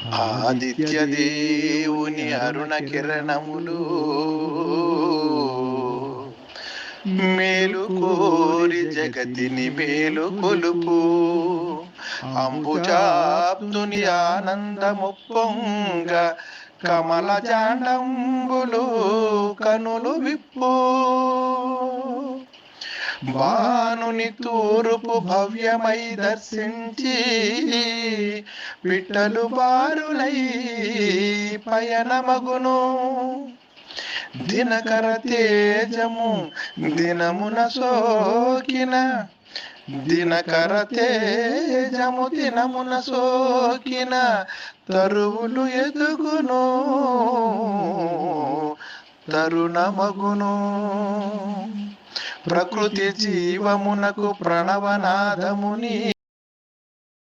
ఆదిత్య దేవుని అరుణ కిరణములు మేలు కోరి జగతిని మేలు కొలుపు అంబుజాప్తుని ఆనందముప్పొంగ కమల జాండంబులు కనులు విప్పో బానుని తూర్పు భవ్యమై దర్శించి పిట్టలు బారులై పయనమగును దినకర తేజము దినమున సోకిన దినకర తేజము దినమున సోకిన తరువులు ఎదుగును తరుణమగును ప్రకృతి జీవమునకు ప్రణవనాదముని